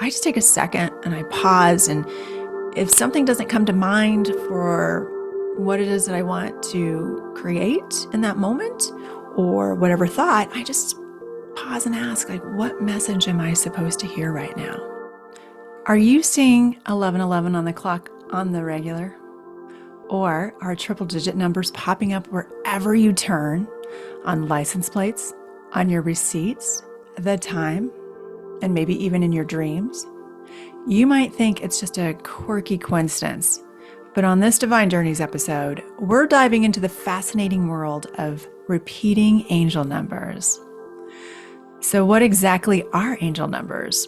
I just take a second and I pause. And if something doesn't come to mind for what it is that I want to create in that moment or whatever thought, I just pause and ask, like, what message am I supposed to hear right now? Are you seeing 1111 on the clock on the regular? Or are triple digit numbers popping up wherever you turn, on license plates, on your receipts, the time, and maybe even in your dreams? You might think it's just a quirky coincidence, but on this Divine Journeys episode, we're diving into the fascinating world of repeating angel numbers. So, what exactly are angel numbers?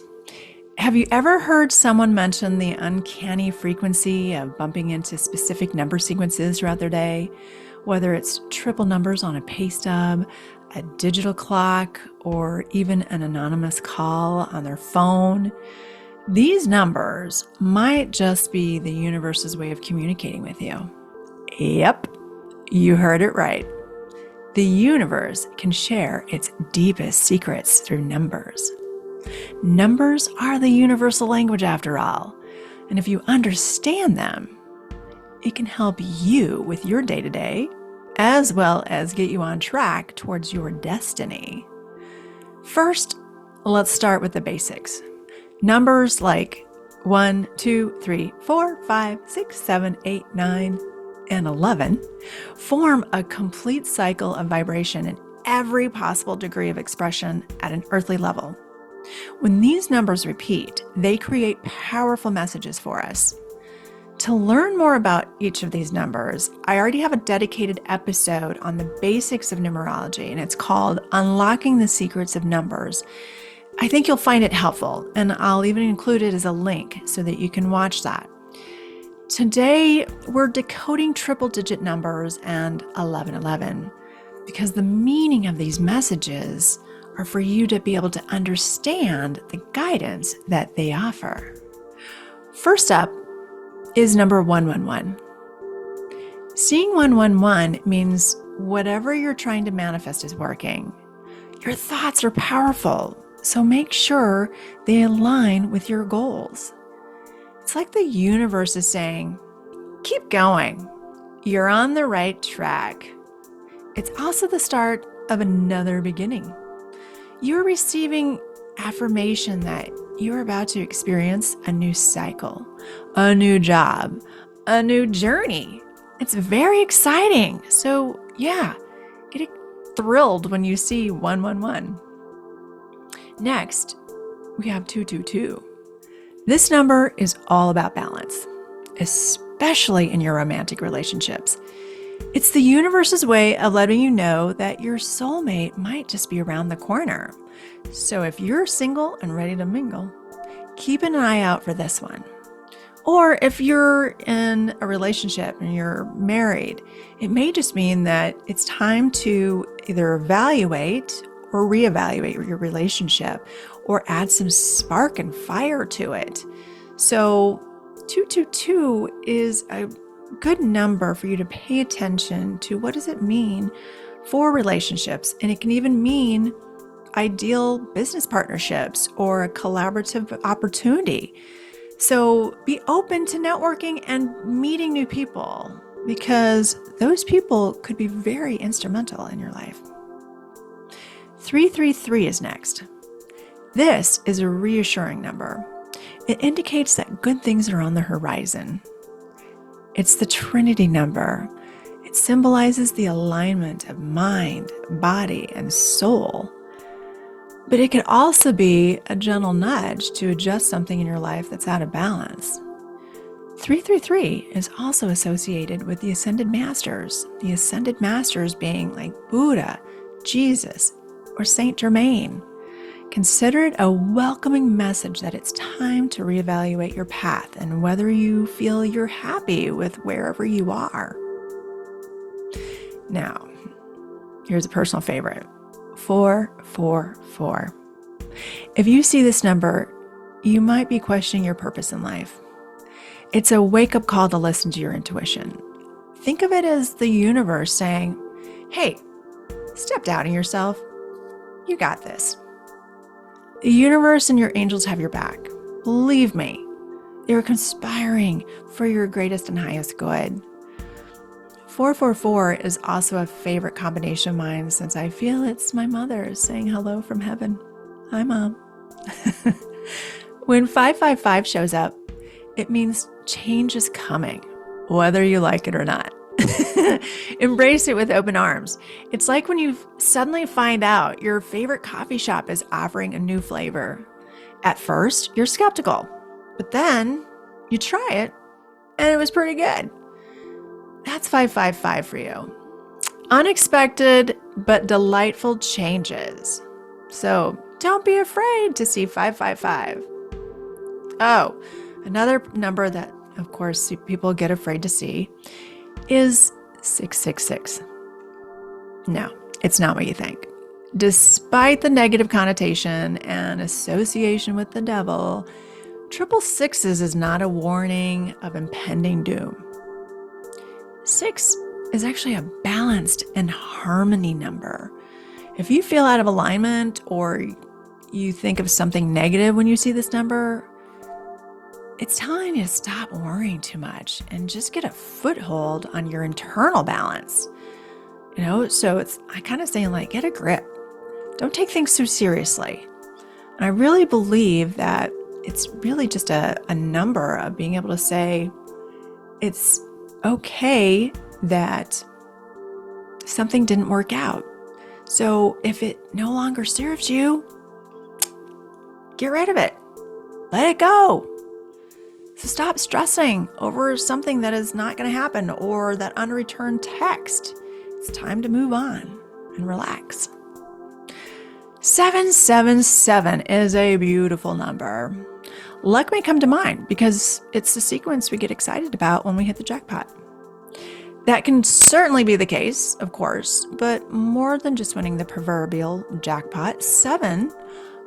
Have you ever heard someone mention the uncanny frequency of bumping into specific number sequences throughout their day? Whether it's triple numbers on a pay stub, a digital clock, or even an anonymous call on their phone. These numbers might just be the universe's way of communicating with you. Yep, you heard it right. The universe can share its deepest secrets through numbers. Numbers are the universal language after all, and if you understand them, it can help you with your day-to-day, as well as get you on track towards your destiny. First, let's start with the basics. Numbers like 1, 2, 3, 4, 5, 6, 7, 8, 9, and 11 form a complete cycle of vibration in every possible degree of expression at an earthly level. When these numbers repeat, they create powerful messages for us. To learn more about each of these numbers, I already have a dedicated episode on the basics of numerology, and it's called Unlocking the Secrets of Numbers. I think you'll find it helpful, and I'll even include it as a link so that you can watch that. Today, we're decoding triple-digit numbers and 1111 because the meaning of these messages are for you to be able to understand the guidance that they offer. First up is number 111. Seeing 111 means whatever you're trying to manifest is working. Your thoughts are powerful, so make sure they align with your goals. It's like the universe is saying, keep going. You're on the right track. It's also the start of another beginning. You're receiving affirmation that you're about to experience a new cycle, a new job, a new journey. It's very exciting. So yeah, get thrilled when you see 111. Next, we have 222. This number is all about balance, especially in your romantic relationships. It's the universe's way of letting you know that your soulmate might just be around the corner. So if you're single and ready to mingle, keep an eye out for this one. Or if you're in a relationship and you're married, it may just mean that it's time to either evaluate or reevaluate your relationship or add some spark and fire to it. So 222 is a good number for you to pay attention to. What does it mean for relationships? And it can even mean ideal business partnerships or a collaborative opportunity. So be open to networking and meeting new people because those people could be very instrumental in your life. 333 is next. This is a reassuring number. It indicates that good things are on the horizon. It's the Trinity number. It symbolizes the alignment of mind, body, and soul. But it could also be a gentle nudge to adjust something in your life that's out of balance. 333 is also associated with the Ascended Masters. The Ascended Masters being like Buddha, Jesus, or Saint Germain. Consider it a welcoming message that it's time to reevaluate your path and whether you feel you're happy with wherever you are. Now, here's a personal favorite, 444. If you see this number, you might be questioning your purpose in life. It's a wake-up call to listen to your intuition. Think of it as the universe saying, hey, step doubting yourself. You got this. The universe and your angels have your back. Believe me, they're conspiring for your greatest and highest good. 444 is also a favorite combination of mine since I feel it's my mother saying hello from heaven. Hi, Mom. When 555 shows up, it means change is coming, whether you like it or not. Embrace it with open arms. It's like when you suddenly find out your favorite coffee shop is offering a new flavor. At first, you're skeptical, but then you try it and it was pretty good. That's 555 for you. Unexpected but delightful changes. So don't be afraid to see 555. Oh, another number that, of course, people get afraid to see is 666. No, it's not what you think. Despite the negative connotation and association with the devil, 666 is not a warning of impending doom. 6 is actually a balanced and harmony number. If you feel out of alignment or you think of something negative when you see this number, it's telling you to stop worrying too much and just get a foothold on your internal balance. So I kind of saying like, get a grip. Don't take things so seriously. And I really believe that it's really just a number of being able to say it's okay that something didn't work out. So if it no longer serves you, get rid of it. Let it go. So stop stressing over something that is not going to happen or that unreturned text. It's time to move on and relax. 777 is a beautiful number. Luck may come to mind because it's the sequence we get excited about when we hit the jackpot. That can certainly be the case, of course, but more than just winning the proverbial jackpot, 7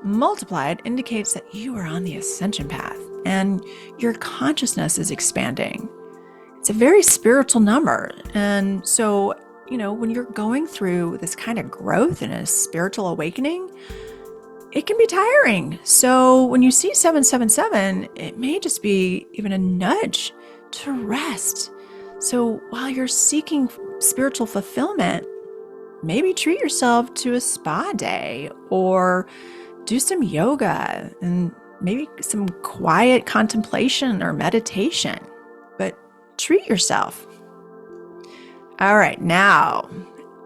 multiplied indicates that you are on the ascension path and your consciousness is expanding. It's a very spiritual number. And so, when you're going through this kind of growth and a spiritual awakening, it can be tiring. So when you see 777, it may just be even a nudge to rest. So while you're seeking spiritual fulfillment, maybe treat yourself to a spa day or do some yoga and maybe some quiet contemplation or meditation, but treat yourself. All right, now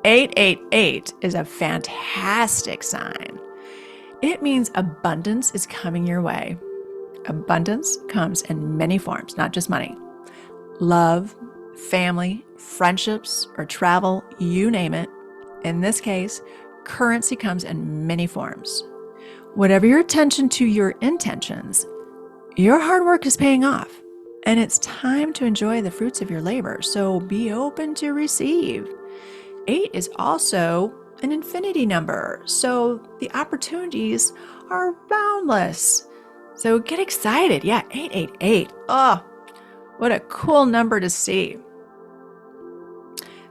888 is a fantastic sign. It means abundance is coming your way. Abundance comes in many forms, not just money. Love, family, friendships, or travel, you name it. In this case, currency comes in many forms. Whatever your attention to your intentions, your hard work is paying off, and it's time to enjoy the fruits of your labor, so be open to receive. 8 is also an infinity number, so the opportunities are boundless. So get excited. Yeah, 888. Oh, what a cool number to see.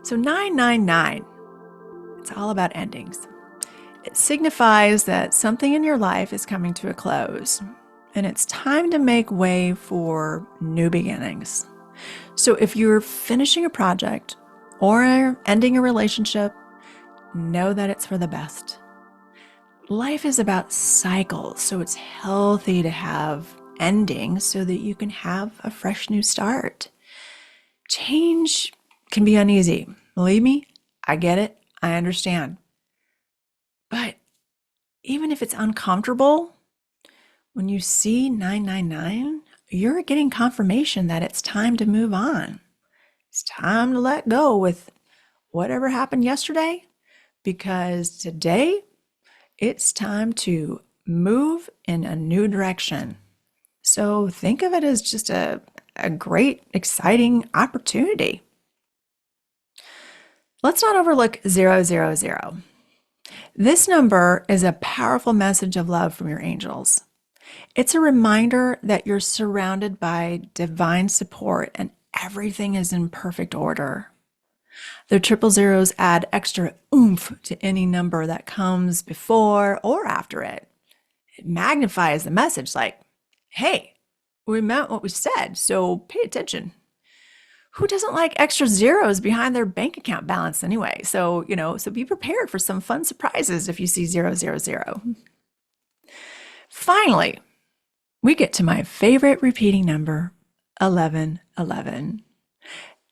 So 999, it's all about endings. It signifies that something in your life is coming to a close, and it's time to make way for new beginnings. So if you're finishing a project or ending a relationship, know that it's for the best. Life is about cycles, so it's healthy to have endings so that you can have a fresh new start. Change can be uneasy. Believe me, I get it. I understand. But even if it's uncomfortable, when you see 999, you're getting confirmation that it's time to move on. It's time to let go with whatever happened yesterday, because today it's time to move in a new direction. So think of it as just a great, exciting opportunity. Let's not overlook 000. This number is a powerful message of love from your angels. It's a reminder that you're surrounded by divine support and everything is in perfect order. The 000s add extra oomph to any number that comes before or after it. It magnifies the message like, hey, we meant what we said, so pay attention. Who doesn't like extra zeros behind their bank account balance anyway? So be prepared for some fun surprises if you see 000. Finally, we get to my favorite repeating number, 1111.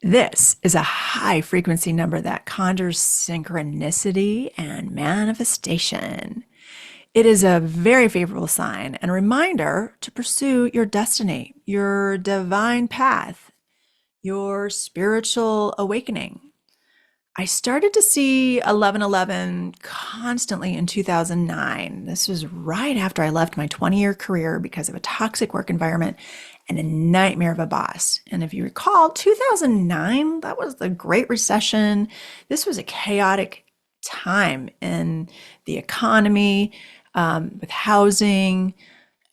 This is a high frequency number that conjures synchronicity and manifestation. It is a very favorable sign and a reminder to pursue your destiny, your divine path, your spiritual awakening. I started to see 1111 constantly in 2009. This was right after I left my 20-year career because of a toxic work environment and a nightmare of a boss. And if you recall, 2009, that was the Great Recession. This was a chaotic time in the economy, with housing.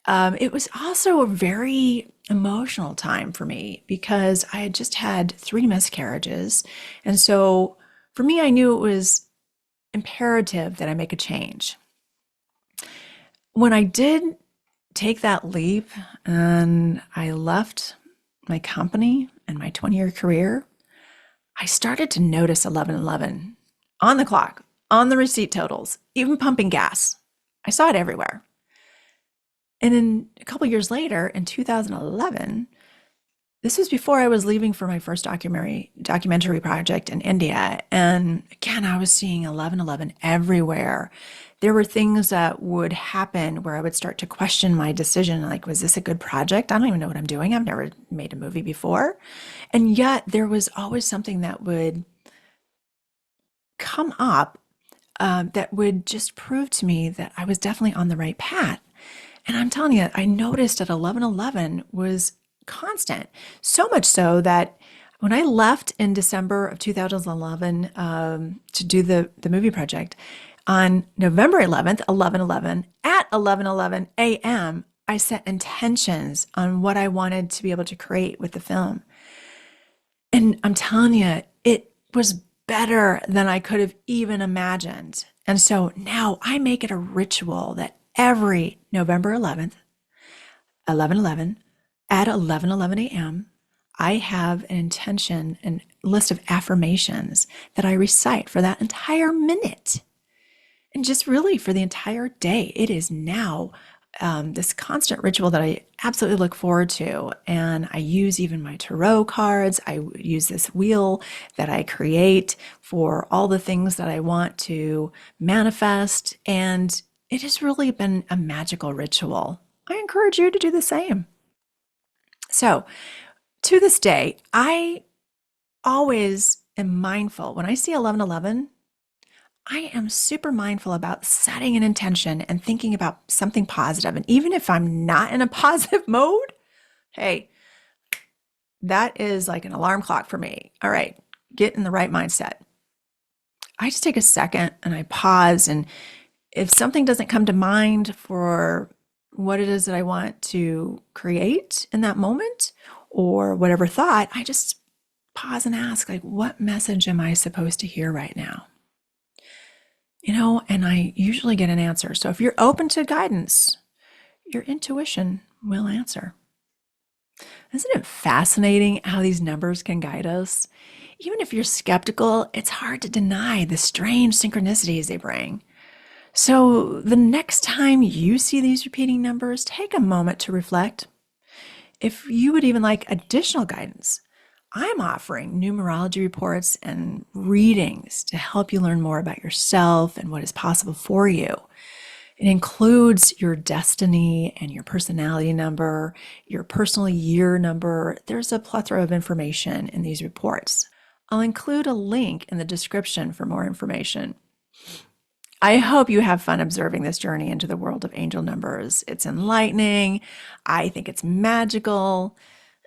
It was also a very emotional time for me because I had just had 3 miscarriages. And so for me, I knew it was imperative that I make a change. When I did take that leap and I left my company and my 20-year career, I started to notice 1111 on the clock, on the receipt totals, even pumping gas. I saw it everywhere. And then a couple years later, in 2011, this was before I was leaving for my first documentary project in India. And again, I was seeing 1111 everywhere. There were things that would happen where I would start to question my decision, like, was this a good project? I don't even know what I'm doing. I've never made a movie before. And yet there was always something that would come up that would just prove to me that I was definitely on the right path. And I'm telling you, I noticed that 1111 was constant, so much so that when I left in December of 2011 to do the movie project, on November 11th, 1111, at 11:11 a.m., I set intentions on what I wanted to be able to create with the film. And I'm telling you, it was better than I could have even imagined. And so now I make it a ritual that every November 11th, 11:11, at 11:11 a.m., I have an intention and list of affirmations that I recite for that entire minute. And just really for the entire day. It is now this constant ritual that I absolutely look forward to. And I use even my tarot cards. I use this wheel that I create for all the things that I want to manifest. And it has really been a magical ritual. I encourage you to do the same. So, to this day, I always am mindful. When I see 1111, I am super mindful about setting an intention and thinking about something positive. And even if I'm not in a positive mode, hey, that is like an alarm clock for me. All right, get in the right mindset. I just take a second and I pause. And if something doesn't come to mind for what it is that I want to create in that moment or whatever thought, I just pause and ask, like, what message am I supposed to hear right now? And I usually get an answer. So if you're open to guidance, your intuition will answer. Isn't it fascinating how these numbers can guide us? Even if you're skeptical, it's hard to deny the strange synchronicities they bring. So the next time you see these repeating numbers, take a moment to reflect. If you would even like additional guidance, I'm offering numerology reports and readings to help you learn more about yourself and what is possible for you. It includes your destiny and your personality number, your personal year number. There's a plethora of information in these reports. I'll include a link in the description for more information. I hope you have fun observing this journey into the world of angel numbers. It's enlightening. I think it's magical.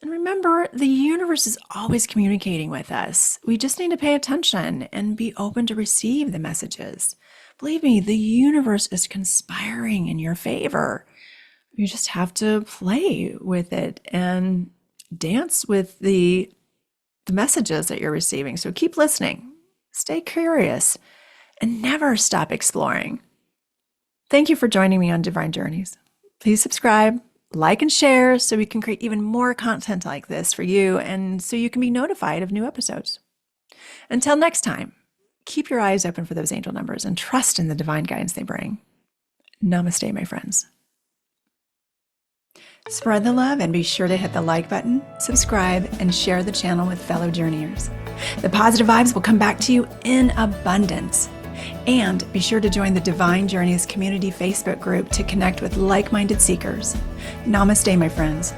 And remember, the universe is always communicating with us. We just need to pay attention and be open to receive the messages. Believe me, the universe is conspiring in your favor. You just have to play with it and dance with the messages that you're receiving. So keep listening, stay curious, and never stop exploring. Thank you for joining me on Divine Journeys. Please subscribe like and share so we can create even more content like this for you and so you can be notified of new episodes. Until next time, keep your eyes open for those angel numbers and trust in the divine guidance they bring. Namaste, my friends. Spread the love and be sure to hit the like button, subscribe, and share the channel with fellow journeyers. The positive vibes will come back to you in abundance. And be sure to join the Divine Journeys Community Facebook group to connect with like-minded seekers. Namaste, my friends.